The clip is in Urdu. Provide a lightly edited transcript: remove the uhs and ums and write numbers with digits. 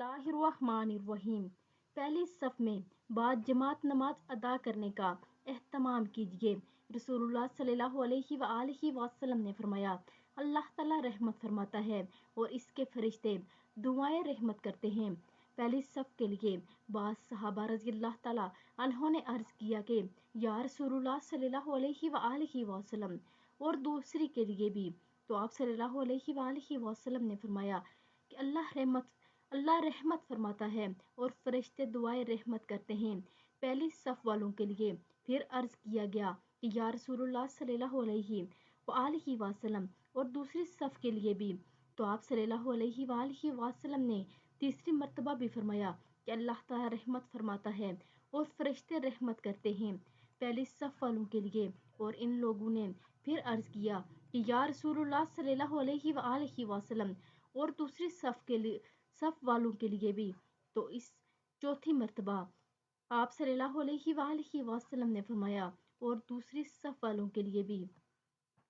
اللہ الرحمن الرحیم۔ پہلی صف میں بعد جماعت نماز ادا کرنے کا اہتمام کیجیے۔ رسول اللہ صلی اللہ علیہ وآلہ وسلم نے فرمایا، اللہ تعالیٰ رحمت فرماتا ہے اور اس کے فرشتے دعائیں رحمت کرتے ہیں۔ پہلی صف کے لیے بعض صحابہ رضی اللہ تعالیٰ عنہ نے عرض کیا کہ یا رسول اللہ صلی اللہ علیہ وآلہ وسلم، اور دوسری کے لیے بھی؟ تو آپ صلی اللہ علیہ وآلہ وسلم نے فرمایا کہ اللہ رحمت فرماتا ہے اور فرشتے دعائیں رحمت کرتے ہیں پہلی صف والوں کے لیے۔ پھر عرض کیا گیا کہ یا رسول اللہ صلی اللہ علیہ وآلہ وسلم، اور دوسری صف کے لیے بھی؟ تو آپ صلی اللہ علیہ وآلہ وسلم نے تیسری مرتبہ بھی فرمایا کہ اللہ تعالیٰ رحمت فرماتا ہے اور فرشتے رحمت کرتے ہیں پہلی صف والوں کے لیے۔ اور ان لوگوں نے پھر عرض کیا کہ یا رسول اللہ صلی اللہ علیہ وآلہ وسلم، اور دوسری صف والوں کے لیے بھی؟ تو اس چوتھی مرتبہ آپ صلی اللہ علیہ وآلہ وسلم نے فرمایا اور دوسری صف والوں کے لیے بھی۔